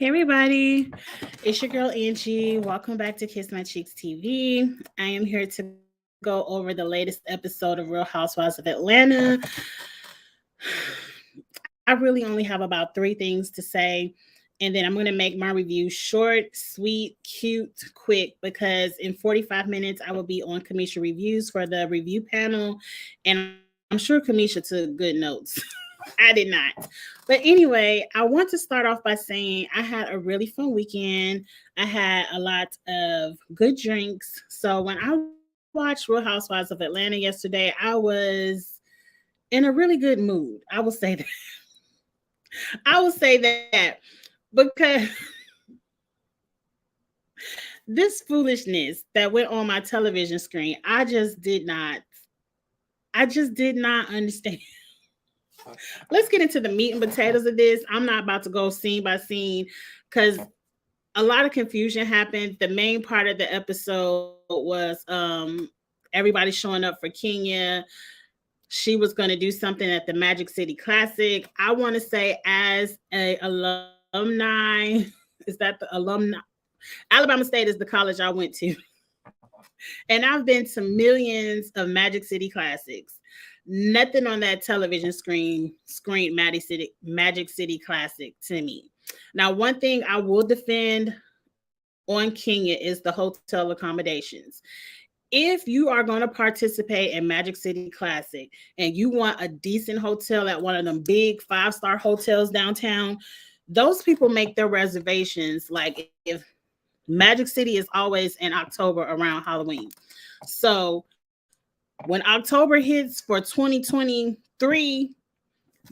Hey everybody, it's your girl Angie. Welcome back to Kiss My Cheeks TV. I am here to go over the latest episode of Real Housewives of Atlanta. I really only have about three things to say, and then I'm going to make my review short, sweet, cute, quick, because in 45 minutes I will be on Kamisha Reviews for the review panel, and I'm sure Kamisha took good notes. I did not. But anyway, I want to start off by saying I had a really fun weekend. I had a lot of good drinks. So when I watched Real Housewives of Atlanta yesterday, I was in a really good mood. I will say that. I will say that because this foolishness that went on my television screen, I just did not understand. Let's get into the meat and potatoes of this. I'm not about to go scene by scene because a lot of confusion happened. The main part of the episode was everybody showing up for Kenya. She was going to do something at the Magic City Classic. I want to say, as a alumni, is that the alumni? Alabama State is the college I went to, and I've been to millions of Magic City Classics. Nothing on that television screen Magic City Classic to me. Now, one thing I will defend on Kenya is the hotel accommodations. If you are going to participate in Magic City Classic and you want a decent hotel at one of them big 5-star hotels downtown, those people make their reservations like if Magic City is always in October around Halloween. So when October hits for 2023,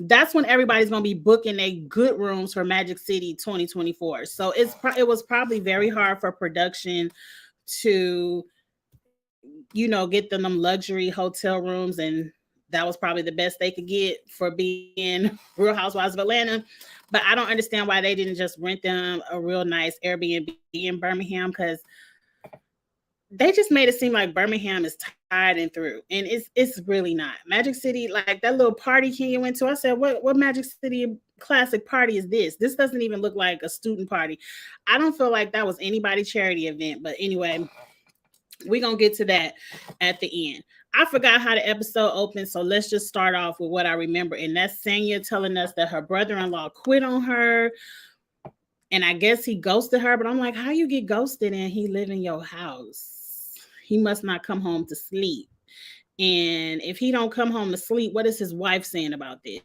that's when everybody's going to be booking their good rooms for Magic City 2024. So it was probably very hard for production to get them luxury hotel rooms, and that was probably the best they could get for being Real Housewives of Atlanta. But I don't understand why they didn't just rent them a real nice Airbnb in Birmingham, because they just made it seem like Birmingham is tied and through, and it's really not. Magic City, like that little party Kenya went to, I said, what Magic City Classic party is this? This doesn't even look like a student party. I don't feel like that was anybody's charity event, but anyway, we're gonna get to that at the end. I forgot how the episode opened, so let's just start off with what I remember. And that's Sanya telling us that her brother-in-law quit on her. And I guess he ghosted her, but I'm like, how you get ghosted and he live in your house? He must not come home to sleep. And if he don't come home to sleep, what is his wife saying about this?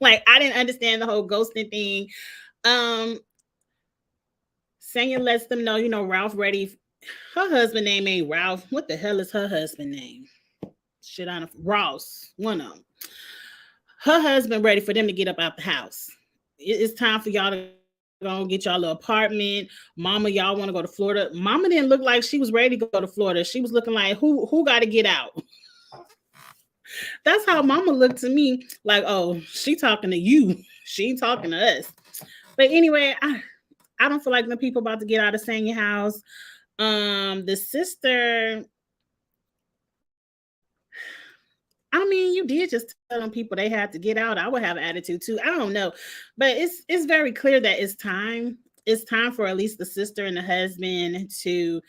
Like, I didn't understand the whole ghosting thing. Um, Sanya lets them know, Ralph ready. Her husband name ain't Ralph. What the hell is her husband name? Shit, I don't. Ross, one of them. Her husband ready for them to get up out the house. It's time for y'all to go and get y'all little apartment. Mama, y'all want to go to Florida. Mama didn't look like she was ready to go to Florida. She was looking like who got to get out. That's how Mama looked to me. Like, oh, she talking to you. She ain't talking to us. But anyway, I don't feel like the people about to get out of Sanya house. The sister, I mean, you did just tell them people they had to get out. I would have an attitude too. I don't know, but it's very clear that it's time. It's time for at least the sister and the husband to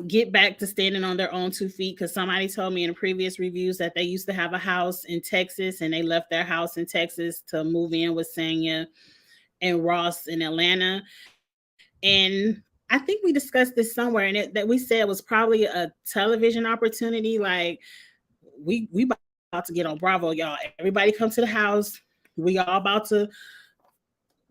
get back to standing on their own 2 feet. Because somebody told me in previous reviews that they used to have a house in Texas and they left their house in Texas to move in with Sanya and Ross in Atlanta. And I think we discussed this somewhere, and that we said it was probably a television opportunity. Like we about to get on Bravo, y'all. Everybody come to the house. We all about to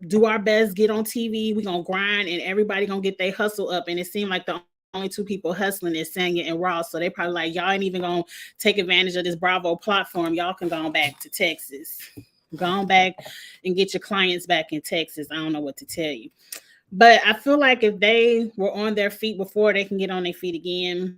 do our best, get on TV. We gonna grind, and everybody gonna get their hustle up. And it seemed like the only 2 people hustling is Sanya and Ross. So they probably like, y'all ain't even gonna take advantage of this Bravo platform. Y'all can go on back to Texas. Go on back and get your clients back in Texas. I don't know what to tell you. But I feel like if they were on their feet before, they can get on their feet again.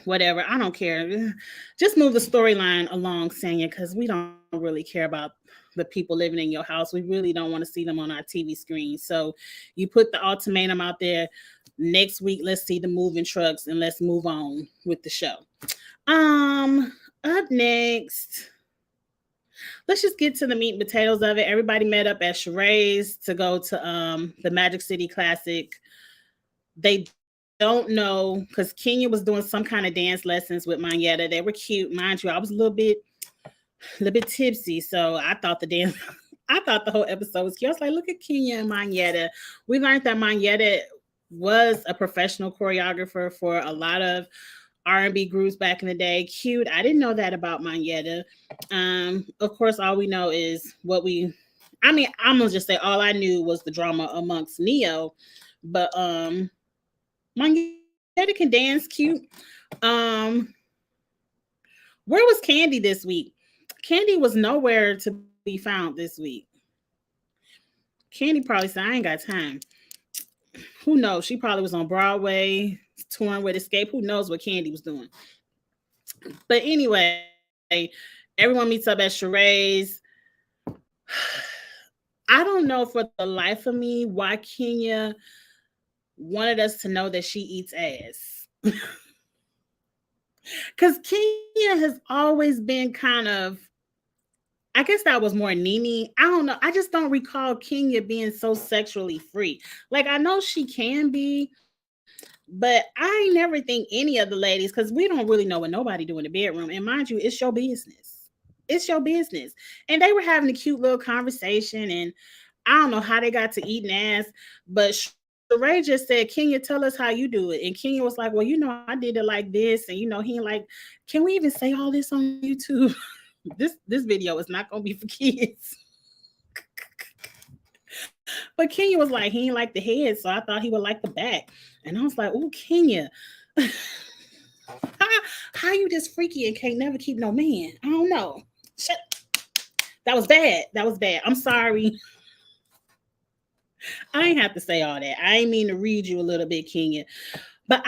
Whatever. I don't care. Just move the storyline along, Sanya, because we don't really care about the people living in your house. We really don't want to see them on our TV screen. So you put the ultimatum out there. Next week, let's see the moving trucks and let's move on with the show. Up next, let's just get to the meat and potatoes of it. Everybody met up at Sheree's to go to the Magic City Classic. They don't know because Kenya was doing some kind of dance lessons with Mayetta. They were cute, mind you. I was a little bit tipsy, so I thought the dance. I thought the whole episode was cute. I was like, look at Kenya and Mayetta. We learned that Mayetta was a professional choreographer for a lot of R&B groups back in the day. Cute. I didn't know that about Mayetta. Of course, all we know is I'm gonna just say all I knew was the drama amongst Neo, but Mayetta can dance cute. Um, where was Candy this week? Candy was nowhere to be found this week. Candy probably said, I ain't got time. Who knows? She probably was on Broadway touring with Escape. Who knows what Candy was doing? But anyway, everyone meets up at Sheree's. I don't know for the life of me why Kenya wanted us to know that she eats ass. Because Kenya has always been kind of, I guess that was more Nene. I don't know. I just don't recall Kenya being so sexually free. Like, I know she can be, but I never think any of the ladies, because we don't really know what nobody do in the bedroom. And mind you, it's your business. It's your business. And they were having a cute little conversation, and I don't know how they got to eating ass, but Sheree just said, Kenya, tell us how you do it. And Kenya was like, well, I did it like this. And, he ain't like, can we even say all this on YouTube? This video is not going to be for kids. But Kenya was like, he ain't like the head, so I thought he would like the back. And I was like, oh, Kenya, how you this freaky and can't never keep no man? I don't know. Shit. That was bad. That was bad. I'm sorry. I ain't have to say all that. I ain't mean to read you a little bit, Kenya. But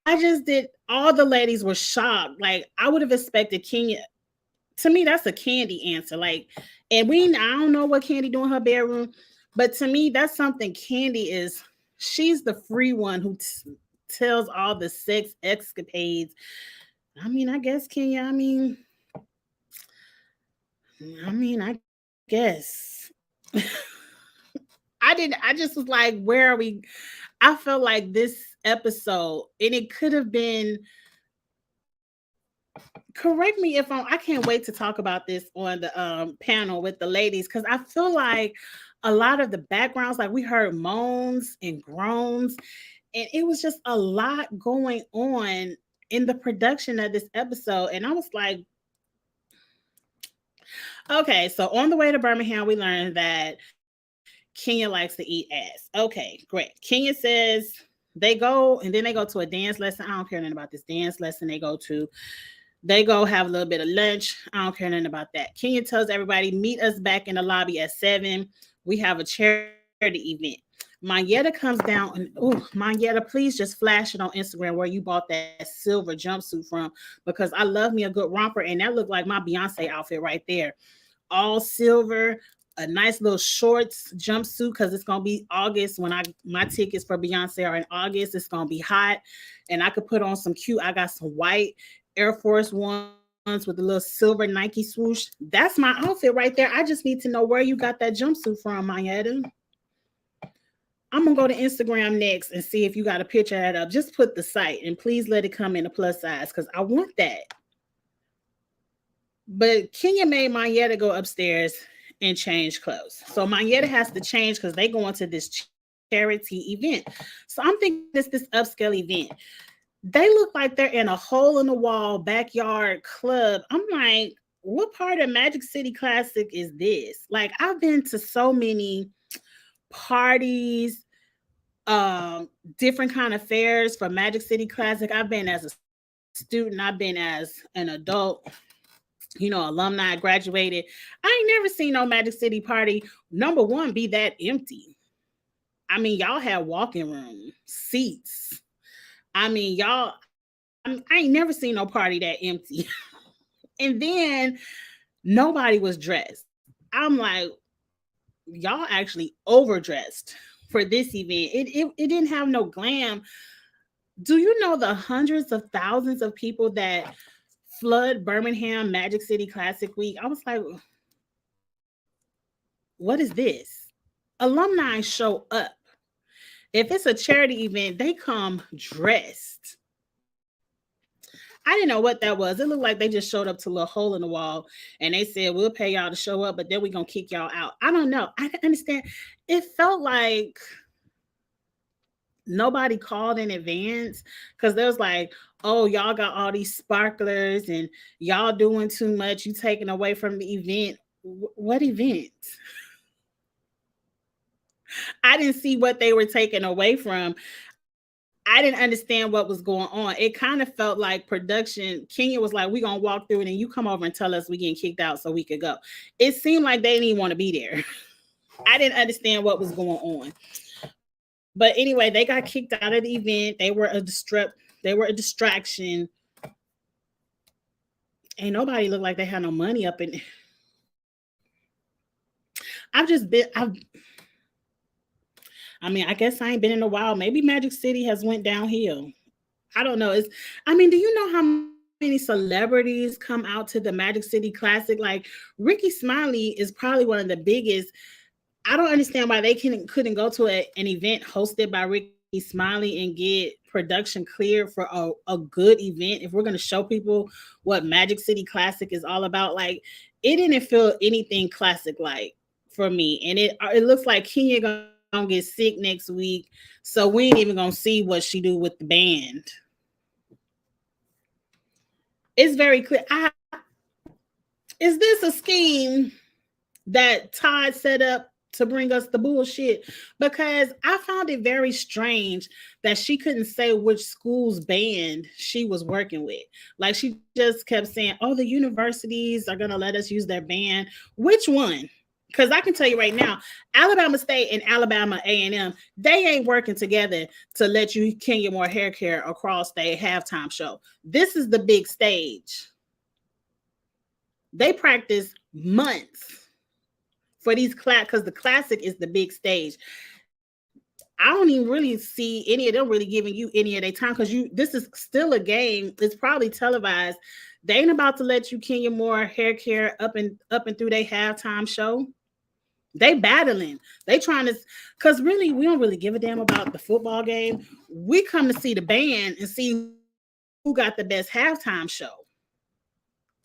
I just did. All the ladies were shocked. Like, I would have expected Kenya. To me, that's a Candy answer. Like, I don't know what Candy do in her bedroom, but to me, that's something Candy is. She's the free one who tells all the sex escapades. I mean, I guess Kenya. I guess. I just was like, where are we? I felt like this episode, and it could have been. Correct me if I can't wait to talk about this on the panel with the ladies, because I feel like a lot of the backgrounds, like we heard moans and groans, and it was just a lot going on in the production of this episode. And I was like, okay, so on the way to Birmingham, we learned that Kenya likes to eat ass. Okay, great. Kenya says they go, and then they go to a dance lesson. I don't care nothing about this dance lesson they go to. They go have a little bit of lunch. I don't care nothing about that. Kenya tells everybody, meet us back in the lobby at 7. We have a charity event. Mayetta comes down and, Mayetta, please just flash it on Instagram where you bought that silver jumpsuit from, because I love me a good romper, and that looked like my Beyonce outfit right there. All silver, a nice little shorts jumpsuit, because it's gonna be August when my tickets for Beyonce are in August. It's gonna be hot, and I could put on some cute. I got some white Air Force Ones with a little silver Nike swoosh. That's my outfit right there. I just need to know where you got that jumpsuit from, Mayetta. I'm gonna go to Instagram next and see if you got a picture of that up. Just put the site, and please let it come in a plus size, because I want that. But Kenya made Mayetta go upstairs and change clothes. So Mayetta has to change because they go into this charity event. So I'm thinking it's this upscale event. They look like they're in a hole in the wall backyard club. I'm like, what part of Magic City Classic is this? Like, I've been to so many parties, different kind of fairs for Magic City Classic. I've been as a student, I've been as an adult, alumni, graduated. I ain't never seen no Magic City party, number one, be that empty. I mean, y'all had walking room seats. I mean, I ain't never seen no party that empty. And then nobody was dressed. I'm like, y'all actually overdressed for this event. It didn't have no glam. Do you know the hundreds of thousands of people that flood Birmingham Magic City Classic Week? I was like, What is this? Alumni show up. If it's a charity event, they come dressed. I didn't know what that was. It looked like they just showed up to a little hole in the wall and they said, we'll pay y'all to show up, but then we're going to kick y'all out. I don't know. I didn't understand. It felt like nobody called in advance because there was like, oh, y'all got all these sparklers and y'all doing too much. You taking away from the event. What event? I didn't see what they were taking away from. I didn't understand what was going on. It kind of felt like production. Kenya was like, we're going to walk through it and you come over and tell us we getting kicked out so we could go. It seemed like they didn't even want to be there. I didn't understand what was going on. But anyway, they got kicked out of the event. They were a distraction. Ain't nobody looked like they had no money up in. I mean, I guess I ain't been in a while. Maybe Magic City has went downhill. I don't know. Do you know how many celebrities come out to the Magic City Classic? Like Ricky Smiley is probably one of the biggest. I don't understand why they couldn't go to an event hosted by Ricky Smiley and get production cleared for a good event. If we're going to show people what Magic City Classic is all about, like it didn't feel anything classic like for me. And it looks like Kenya gonna get sick next week, so we ain't even gonna see what she do with the band. It's very clear. Is this a scheme that Todd set up to bring us the bullshit? Because I found it very strange that she couldn't say which school's band she was working with. Like she just kept saying, oh, the universities are going to let us use their band. Which one? Because I can tell you right now, Alabama State and Alabama A&M, they ain't working together to let you Kenya Moore hair care across their halftime show. This is the big stage. They practice months for these because the classic is the big stage. I don't even really see any of them really giving you any of their time because this is still a game. It's probably televised. They ain't about to let you Kenya Moore hair care up and through their halftime show. They battling. They trying to, because really we don't really give a damn about the football game. We come to see the band and see who got the best halftime show.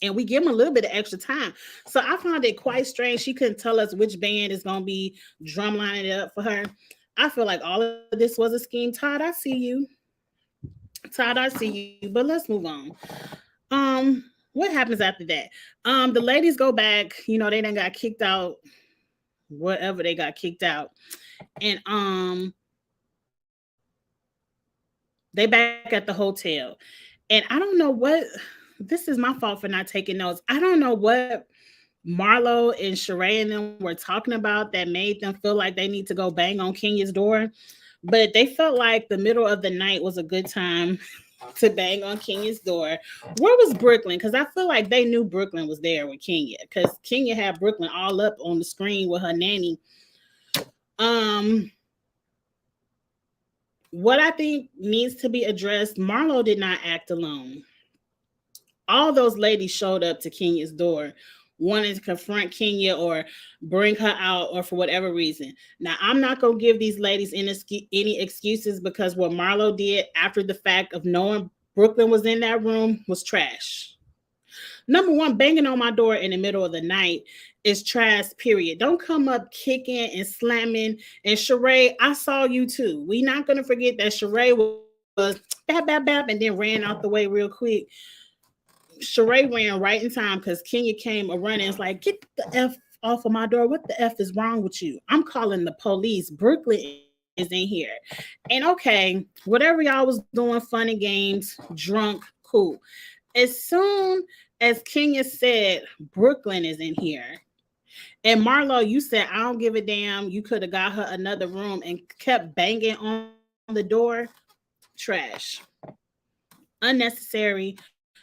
And we give them a little bit of extra time. So I found it quite strange. She couldn't tell us which band is going to be drumlining it up for her. I feel like all of this was a scheme. Todd, I see you. Todd, I see you. But let's move on. What happens after that? The ladies go back. You know, they done got kicked out. Whatever they got kicked out. And they back at the hotel. And I don't know what. This is my fault for not taking notes. I don't know what Marlo and Sheree and them were talking about that made them feel like they need to go bang on Kenya's door. But they felt like the middle of the night was a good time to bang on Kenya's door. Where was Brooklyn? Because I feel like they knew Brooklyn was there with Kenya. Because Kenya had Brooklyn all up on the screen with her nanny. What I think needs to be addressed, Marlo did not act alone. All those ladies showed up to Kenya's door, wanting to confront Kenya or bring her out or for whatever reason. Now, I'm not going to give these ladies any excuses because what Marlo did after the fact of knowing Brooklyn was in that room was trash. Number one, banging on my door in the middle of the night is trash, period. Don't come up kicking and slamming. And Sheree, I saw you too. We're not going to forget that Sheree was bap, bap, bap, and then ran out the way real quick. Sheree ran right in time because Kenya came a running. It's like, get the F off of my door. What the F is wrong with you? I'm calling the police. Brooklyn is in here. And okay, whatever y'all was doing, fun and games, drunk, cool. As soon as Kenya said, Brooklyn is in here. And Marlo, you said, I don't give a damn. You could have got her another room and kept banging on the door. Trash. Unnecessary.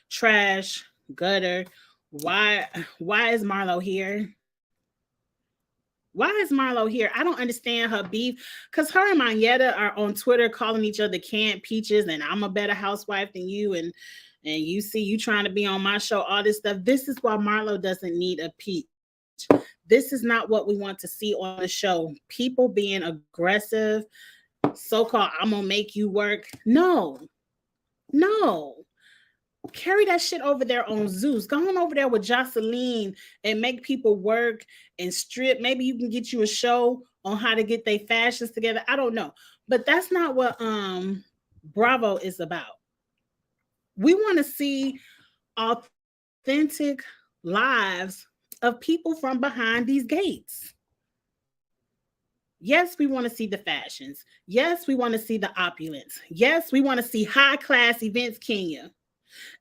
Trash, gutter. Why is Marlo here? Why is Marlo here? I don't understand her beef because her and Mayetta are on Twitter calling each other canned peaches and I'm a better housewife than you and you see you trying to be on my show, all this stuff. This is why Marlo doesn't need a peach. This is not what we want to see on the show. People being aggressive, so-called I'm gonna make you work. No, carry that shit over there on Zeus. Go on over there with Jocelyn and make people work and strip. Maybe you can get you a show on how to get their fashions together. I don't know. But that's not what Bravo is about. We want to see authentic lives of people from behind these gates. Yes, we want to see the fashions. Yes, we want to see the opulence. Yes, we want to see high class events, Kenya.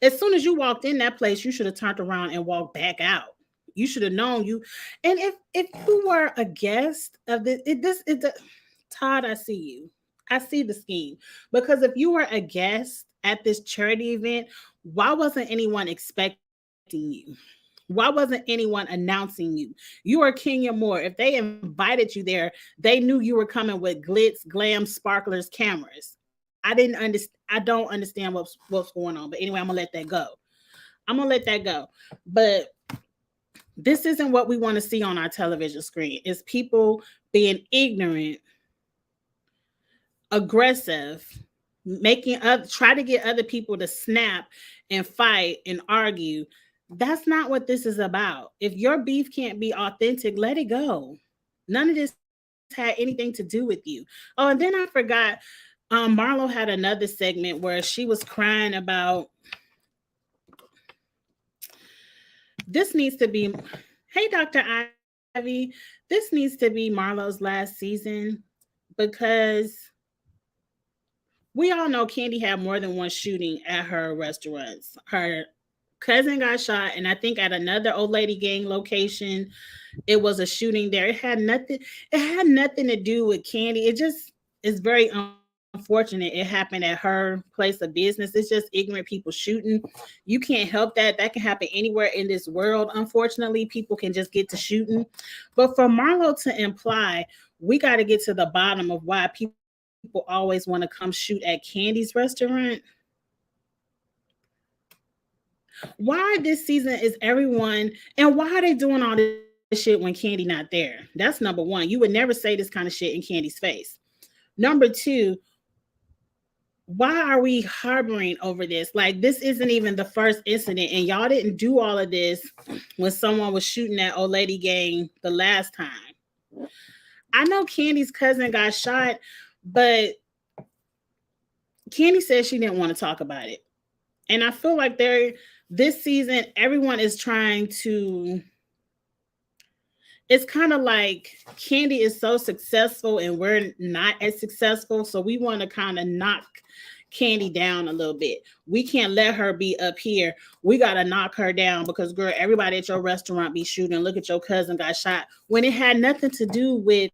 As soon as you walked in that place, you should have turned around and walked back out. You should have known you. And if you were a guest of Todd, I see you. I see the scheme. Because if you were a guest at this charity event, why wasn't anyone expecting you? Why wasn't anyone announcing you? You are Kenya Moore. If they invited you there, they knew you were coming with glitz, glam, sparklers, cameras. I didn't understand. I don't understand what's going on. But anyway, I'm gonna let that go. But this isn't what we want to see on our television screen. It's people being ignorant, aggressive, try to get other people to snap and fight and argue. That's not what this is about. If your beef can't be authentic, let it go. None of this had anything to do with you. Oh, and then I forgot. Marlo had another segment where she was crying about this needs to be, hey, Dr. Ivy, this needs to be Marlo's last season because we all know Candy had more than one shooting at her restaurants. Her cousin got shot, and I think at another old lady gang location, it was a shooting there. It had nothing to do with Candy. It just is very unfortunate it happened at her place of business. It's just ignorant people shooting. You can't help that. That can happen anywhere in this world. Unfortunately, people can just get to shooting. But for Marlo to imply, we got to get to the bottom of why people always want to come shoot at Candy's restaurant. Why this season is everyone, and why are they doing all this shit when Candy not there? That's number one. You would never say this kind of shit in Candy's face. Number two, why are we harboring over this? Like, this isn't even the first incident, and y'all didn't do all of this when someone was shooting at old lady gang the last time. I know Candy's cousin got shot, but Candy said she didn't want to talk about it. And I feel like this season, everyone is trying to, it's kind of like Candy is so successful and we're not as successful. So we want to kind of knock Candy down a little bit. We can't let her be up here. We got to knock her down because, girl, everybody at your restaurant be shooting. Look at your cousin got shot. When it had nothing to do with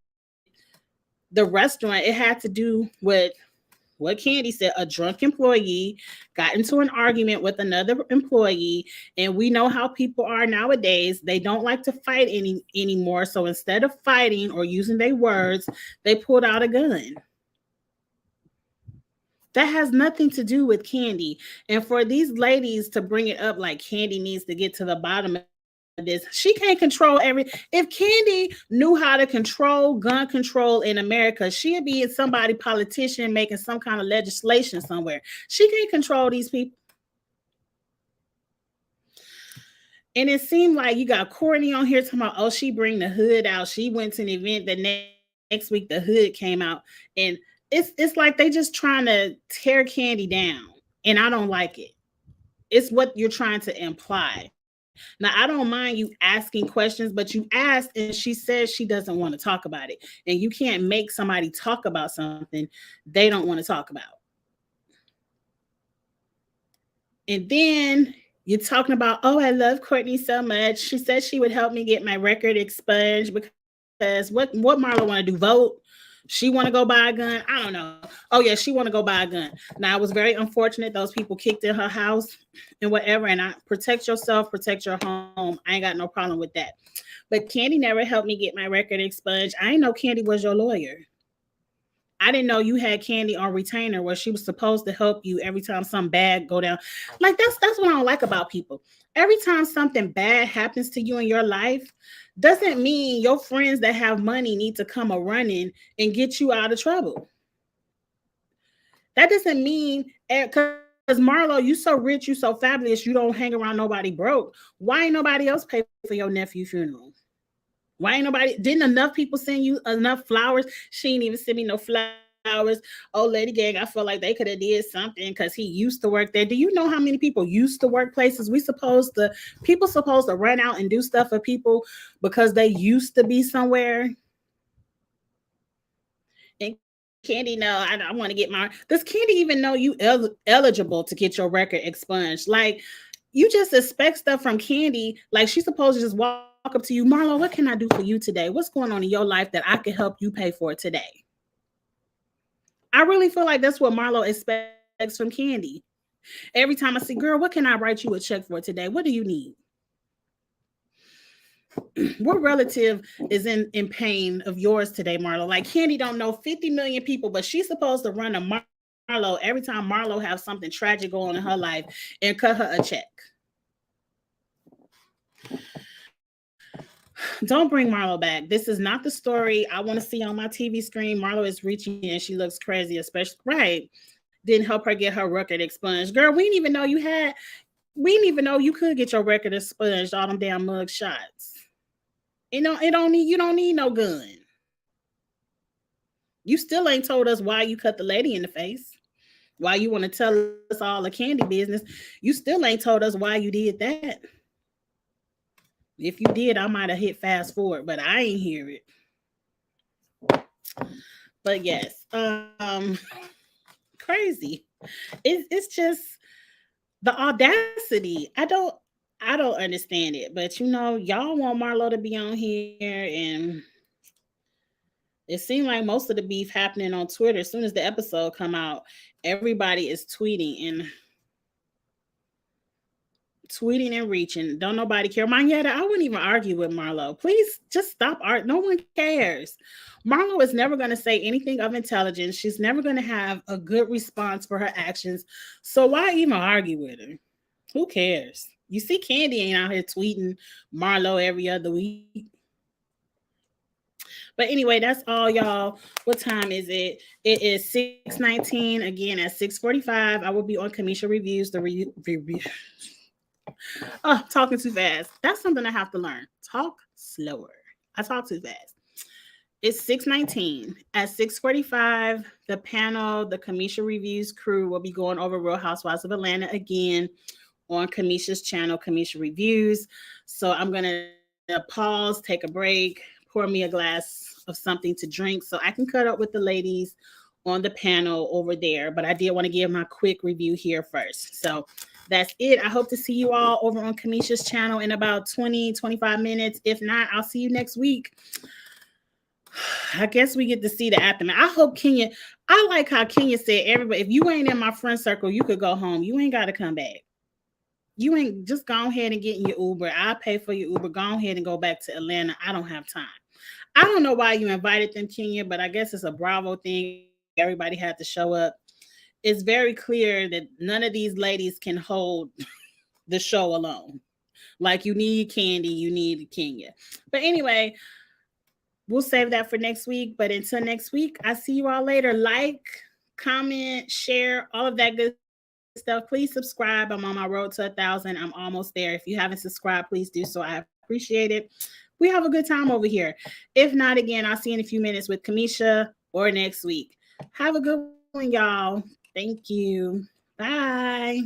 the restaurant, it had to do with what Candy said. A drunk employee got into an argument with another employee, and we know how people are nowadays. They don't like to fight anymore. So instead of fighting or using their words, they pulled out a gun. That has nothing to do with Candy. And for these ladies to bring it up like Candy needs to get to the bottom of this, she can't control if Candy knew how to control gun control in America, she'd be somebody politician making some kind of legislation somewhere. She can't control these people. And it seemed like you got Courtney on here talking about, oh, she bring the hood out. She went to an event the next week, the hood came out. And it's like they just trying to tear Candy down. And I don't like it. It's what you're trying to imply. Now, I don't mind you asking questions, but you asked and she says she doesn't want to talk about it. And you can't make somebody talk about something they don't want to talk about. And then you're talking about, oh, I love Courtney so much. She said she would help me get my record expunged because what Marlo want to do, vote? She want to go buy a gun? I don't know. Oh, yeah, she want to go buy a gun. Now, it was very unfortunate. Those people kicked in her house and whatever. And protect yourself, protect your home. I ain't got no problem with that. But Candy never helped me get my record expunged. I ain't know Candy was your lawyer. I didn't know you had Candy on retainer where she was supposed to help you every time something bad go down. Like that's what I don't like about people. Every time something bad happens to you in your life, doesn't mean your friends that have money need to come a running and get you out of trouble. That doesn't mean because Marlo, you so rich, you so fabulous, you don't hang around nobody broke. Why ain't nobody else pay for your nephew's funeral? Why ain't nobody? Didn't enough people send you enough flowers? She ain't even send me no flowers. Oh, Lady Gang, I feel like they could have did something because he used to work there. Do you know how many people used to work places? People supposed to run out and do stuff for people because they used to be somewhere. And Candy, no, I want to get my. Does Candy even know you eligible to get your record expunged? Like, you just expect stuff from Candy. Like, she's supposed to just walk up to you, Marlo. What can I do for you today? What's going on in your life that I can help you pay for today? I really feel like that's what Marlo expects from Candy. Every time I see, girl, what can I write you a check for today? What do you need? What relative is in pain of yours today, Marlo? Like Candy don't know 50 million people, but she's supposed to run a Marlo every time Marlo have something tragic going on in her life and cut her a check. Don't bring Marlo back. This is not the story I want to see on my TV screen. Marlo is reaching and she looks crazy, especially right. Didn't help her get her record expunged. Girl, we didn't even know you had. We didn't even know you could get your record expunged. All them damn mug shots. It don't need. You don't need no gun. You still ain't told us why you cut the lady in the face. Why you want to tell us all the Candy business? You still ain't told us why you did that. If you did, I might have hit fast forward, but I ain't hear it. But yes, crazy. It's just the audacity. I don't understand it. But y'all want Marlo to be on here, and it seemed like most of the beef happening on Twitter. As soon as the episode come out, everybody is tweeting and reaching. Don't nobody care. Manietta, I wouldn't even argue with Marlo. Please just stop art. No one cares. Marlo is never going to say anything of intelligence. She's never going to have a good response for her actions. So why even argue with her? Who cares? You see, Candy ain't out here tweeting Marlo every other week. But anyway, that's all, y'all. What time is it? It is 6:19. Again, at 6:45, I will be on Kamisha Reviews. Oh, talking too fast. That's something I have to learn. Talk slower. I talk too fast. It's 6:19. At 6:45, the panel, the Kamisha Reviews crew will be going over Real Housewives of Atlanta again on Kamisha's channel, Kamisha Reviews. So I'm going to pause, take a break, pour me a glass of something to drink so I can cut up with the ladies on the panel over there. But I did want to give my quick review here first. So that's it. I hope to see you all over on Kamisha's channel in about 20-25 minutes. If not, I'll see you next week. I guess we get to see the aftermath. I hope Kenya, I like how Kenya said, everybody, if you ain't in my friend circle, you could go home. You ain't got to come back. You ain't just go ahead and get in your Uber. I'll pay for your Uber. Go ahead and go back to Atlanta. I don't have time. I don't know why you invited them, Kenya, but I guess it's a Bravo thing. Everybody had to show up. It's very clear that none of these ladies can hold the show alone. Like you need Candy, you need Kenya. But anyway, we'll save that for next week. But until next week, I see you all later. Like, comment, share, all of that good stuff. Please subscribe. I'm on my road to 1,000. I'm almost there. If you haven't subscribed, please do so. I appreciate it. We have a good time over here. If not, again, I'll see you in a few minutes with Kamisha or next week. Have a good one, y'all. Thank you. Bye.